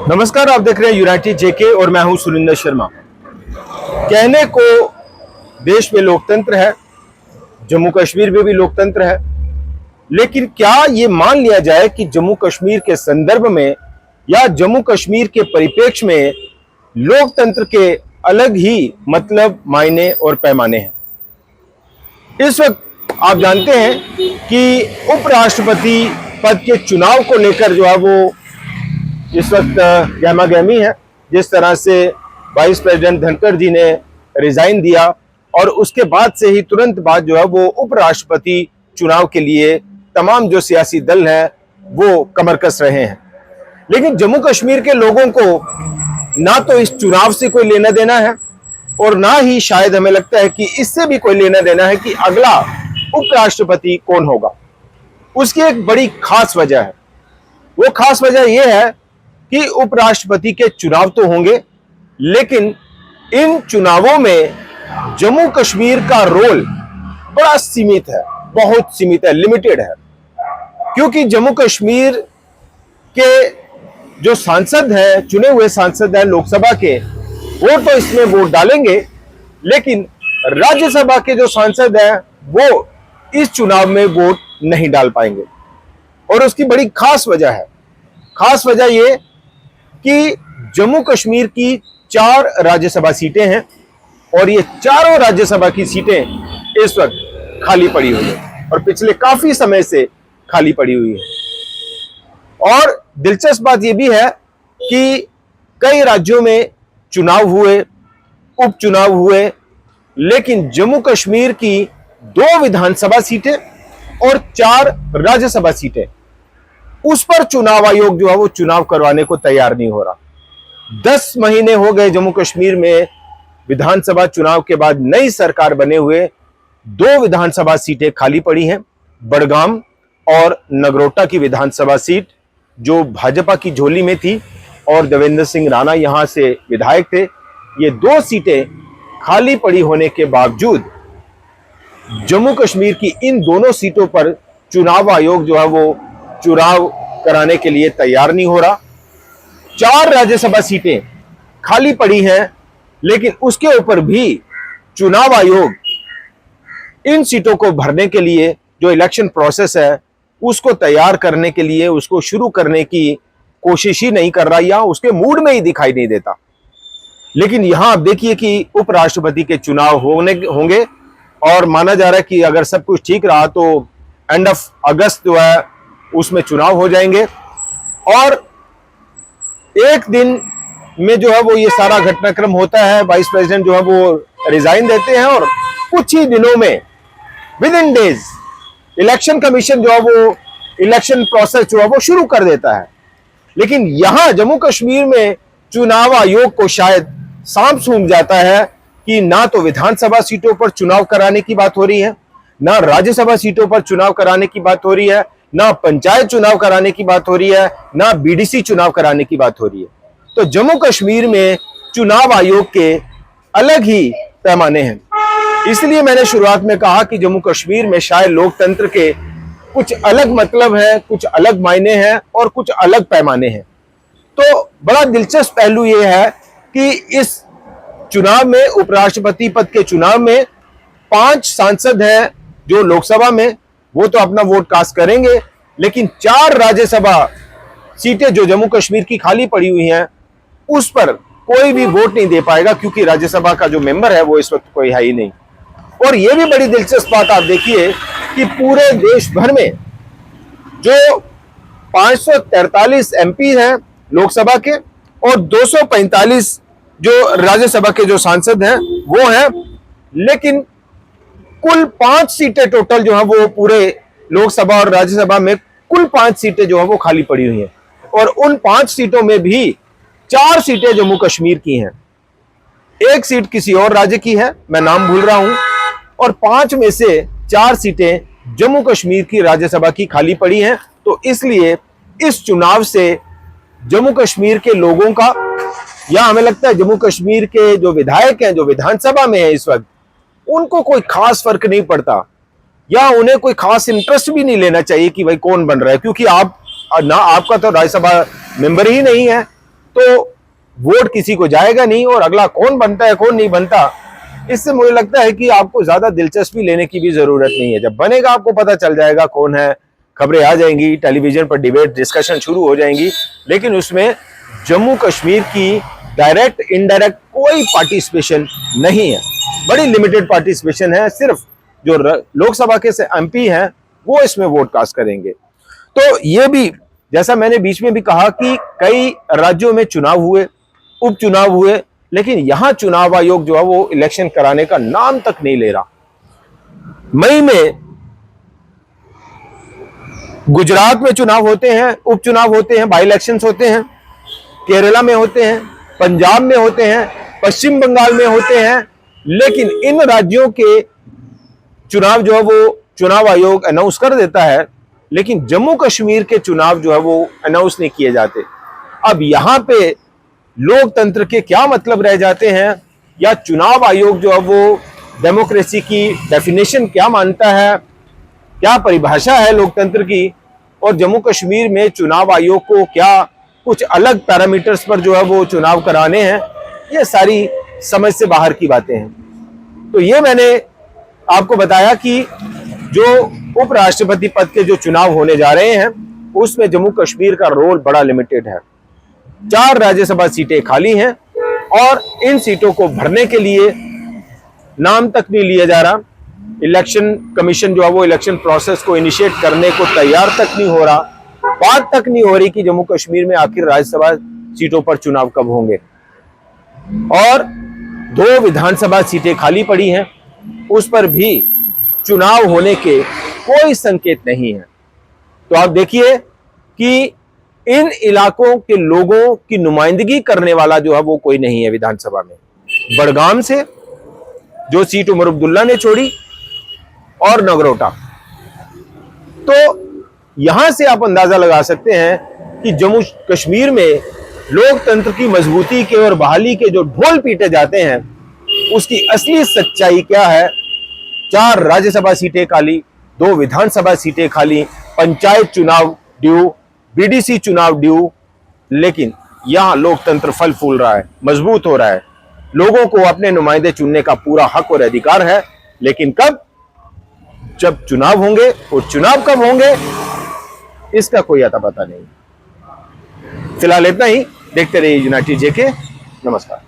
नमस्कार, आप देख रहे हैं यूनाइटेड जेके और मैं हूं सुरिंदर शर्मा। कहने को देश में लोकतंत्र है, जम्मू कश्मीर में भी लोकतंत्र है, लेकिन क्या ये मान लिया जाए कि जम्मू कश्मीर के संदर्भ में या जम्मू कश्मीर के परिप्रेक्ष्य में लोकतंत्र के अलग ही मतलब, मायने और पैमाने हैं। इस वक्त आप जानते हैं कि उपराष्ट्रपति पद के चुनाव को लेकर जो है वो इस वक्त गहमागहमी है। जिस तरह से वाइस प्रेसिडेंट धनखड़ जी ने रिजाइन दिया और उसके बाद से ही तुरंत बाद जो है वो उपराष्ट्रपति चुनाव के लिए तमाम जो सियासी दल हैं वो कमर कस रहे हैं। लेकिन जम्मू कश्मीर के लोगों को ना तो इस चुनाव से कोई लेना देना है और ना ही शायद हमें लगता है कि इससे भी कोई लेना देना है कि अगला उपराष्ट्रपति कौन होगा। उसकी एक बड़ी खास वजह है। वो खास वजह यह है कि उपराष्ट्रपति के चुनाव तो होंगे, लेकिन इन चुनावों में जम्मू कश्मीर का रोल बड़ा सीमित है, बहुत सीमित है, लिमिटेड है। क्योंकि जम्मू कश्मीर के जो सांसद हैं, चुने हुए सांसद हैं लोकसभा के, वो तो इसमें वोट डालेंगे, लेकिन राज्यसभा के जो सांसद हैं वो इस चुनाव में वोट नहीं डाल पाएंगे। और उसकी बड़ी खास वजह है। खास वजह ये कि जम्मू कश्मीर की 4 राज्यसभा सीटें हैं और ये चारों राज्यसभा की सीटें इस वक्त खाली पड़ी हुई हैं और पिछले काफी समय से खाली पड़ी हुई है। और दिलचस्प बात यह भी है कि कई राज्यों में चुनाव हुए, उपचुनाव हुए, लेकिन जम्मू कश्मीर की 2 विधानसभा सीटें और 4 राज्यसभा सीटें, उस पर चुनाव आयोग जो है वो चुनाव करवाने को तैयार नहीं हो रहा। 10 महीने हो गए जम्मू कश्मीर में विधानसभा चुनाव के बाद नई सरकार बने हुए 2 विधानसभा सीटें खाली पड़ी हैं। बड़गाम और नगरोटा की विधानसभा सीट जो भाजपा की झोली में थी और देवेंद्र सिंह राणा यहां से विधायक थे, ये 2 सीटें खाली पड़ी होने के बावजूद जम्मू कश्मीर की इन दोनों सीटों पर चुनाव आयोग जो है वो चुनाव कराने के लिए तैयार नहीं हो रहा। 4 राज्यसभा सीटें खाली पड़ी हैं, लेकिन उसके ऊपर भी चुनाव आयोग इन सीटों को भरने के लिए जो इलेक्शन प्रोसेस है उसको तैयार करने के लिए, उसको शुरू करने की कोशिश ही नहीं कर रहा या उसके मूड में ही दिखाई नहीं देता। लेकिन यहां आप देखिए कि उपराष्ट्रपति के चुनाव होंगे और माना जा रहा है कि अगर सब कुछ ठीक रहा तो एंड ऑफ अगस्त जो है उसमें चुनाव हो जाएंगे और एक दिन में जो है वो ये सारा घटनाक्रम होता है। वाइस प्रेसिडेंट जो है वो रिजाइन देते हैं और कुछ ही दिनों में, with in days, election commission जो है वो इलेक्शन प्रोसेस जो है वो शुरू कर देता है। लेकिन यहां जम्मू कश्मीर में चुनाव आयोग को शायद सांप सूंघ जाता है कि ना तो विधानसभा सीटों पर चुनाव कराने की बात हो रही है, ना राज्यसभा सीटों पर चुनाव कराने की बात हो रही है, ना पंचायत चुनाव कराने की बात हो रही है, ना बीडीसी चुनाव कराने की बात हो रही है। तो जम्मू कश्मीर में चुनाव आयोग के अलग ही पैमाने हैं। इसलिए मैंने शुरुआत में कहा कि जम्मू कश्मीर में शायद लोकतंत्र के कुछ अलग मतलब है, कुछ अलग मायने हैं और कुछ अलग पैमाने हैं। तो बड़ा दिलचस्प पहलू यह है कि इस चुनाव में, उपराष्ट्रपति पद के चुनाव में 5 सांसद हैं जो लोकसभा में, वो तो अपना वोट कास्ट करेंगे, लेकिन 4 राज्यसभा सीटें जो जम्मू कश्मीर की खाली पड़ी हुई हैं उस पर कोई भी वोट नहीं दे पाएगा, क्योंकि राज्यसभा का जो मेंबर है वो इस वक्त कोई है ही नहीं। और यह भी बड़ी दिलचस्प बात आप देखिए कि पूरे देश भर में जो 543 एमपी हैं लोकसभा के और 245 जो राज्यसभा के जो सांसद हैं वो हैं, लेकिन कुल 5 सीटें टोटल जो है वो पूरे लोकसभा और राज्यसभा में कुल 5 सीटें जो है वो खाली पड़ी हुई हैं और उन 5 सीटों में भी 4 सीटें जम्मू कश्मीर की हैं, 1 सीट किसी और राज्य की है, मैं नाम भूल रहा हूं, और 5 में से 4 सीटें जम्मू कश्मीर की राज्यसभा की खाली पड़ी हैं। तो इसलिए इस चुनाव से जम्मू कश्मीर के लोगों का, या हमें लगता है जम्मू कश्मीर के जो विधायक हैं जो विधानसभा में हैं इस वक्त, उनको कोई खास फर्क नहीं पड़ता या उन्हें कोई खास इंटरेस्ट भी नहीं लेना चाहिए कि भाई कौन बन रहा है, क्योंकि आप ना, आपका तो राज्यसभा मेंबर ही नहीं है तो वोट किसी को जाएगा नहीं, और अगला कौन बनता है कौन नहीं बनता, इससे मुझे लगता है कि आपको ज्यादा दिलचस्पी लेने की भी जरूरत नहीं है। जब बनेगा आपको पता चल जाएगा कौन है, खबरें आ जाएंगी, टेलीविजन पर डिबेट डिस्कशन शुरू हो जाएंगी, लेकिन उसमें जम्मू कश्मीर की डायरेक्ट इनडायरेक्ट कोई पार्टिसिपेशन नहीं है, बड़ी लिमिटेड पार्टिसिपेशन है। सिर्फ जो लोकसभा के एमपी हैं वो इसमें वोट कास्ट करेंगे। तो ये भी, जैसा मैंने बीच में भी कहा कि कई राज्यों में चुनाव हुए, उपचुनाव हुए, लेकिन यहां चुनाव आयोग जो है वो इलेक्शन कराने का नाम तक नहीं ले रहा। मई में गुजरात में चुनाव होते हैं, उपचुनाव होते हैं, बाई इलेक्शंस होते हैं, केरला में होते हैं, पंजाब में होते हैं, पश्चिम बंगाल में होते हैं, लेकिन इन राज्यों के चुनाव जो है वो चुनाव आयोग अनाउंस कर देता है, लेकिन जम्मू कश्मीर के चुनाव जो है वो अनाउंस नहीं किए जाते। अब यहां पे लोकतंत्र के क्या मतलब रह जाते हैं, या चुनाव आयोग जो है वो डेमोक्रेसी की डेफिनेशन क्या मानता है, क्या परिभाषा है लोकतंत्र की, और जम्मू कश्मीर में चुनाव आयोग को क्या कुछ अलग पैरामीटर्स पर जो है वो चुनाव कराने हैं, ये सारी समझ से बाहर की बातें हैं। तो ये मैंने आपको बताया कि जो उपराष्ट्रपति पद के जो चुनाव होने जा रहे हैं उसमें जम्मू कश्मीर का रोल बड़ा लिमिटेड है। 4 राज्यसभा सीटें खाली हैं और इन सीटों को भरने के लिए नाम तक नहीं लिया जा रहा। इलेक्शन कमीशन जो है वो इलेक्शन प्रोसेस को इनिशिएट करने को तैयार तक नहीं हो रहा, बात तक नहीं हो रही कि जम्मू कश्मीर में आखिर राज्यसभा सीटों पर चुनाव कब होंगे। और 2 विधानसभा सीटें खाली पड़ी हैं, उस पर भी चुनाव होने के कोई संकेत नहीं है। तो आप देखिए कि इन इलाकों के लोगों की नुमाइंदगी करने वाला जो है वो कोई नहीं है विधानसभा में। बड़गाम से जो सीट उमर अब्दुल्ला ने छोड़ी, और नगरोटा, तो यहां से आप अंदाजा लगा सकते हैं कि जम्मू कश्मीर में लोकतंत्र की मजबूती के और बहाली के जो ढोल पीटे जाते हैं उसकी असली सच्चाई क्या है। 4 राज्यसभा सीटें खाली, 2 विधानसभा सीटें खाली, पंचायत चुनाव ड्यू, बीडीसी चुनाव ड्यू, लेकिन यहां लोकतंत्र फल फूल रहा है, मजबूत हो रहा है। लोगों को अपने नुमाइंदे चुनने का पूरा हक और अधिकार है, लेकिन कब? जब चुनाव होंगे, और चुनाव कब होंगे इसका कोई अता पता नहीं। फिलहाल इतना ही। देखते रहिए यूनाइटेड जेके। नमस्कार।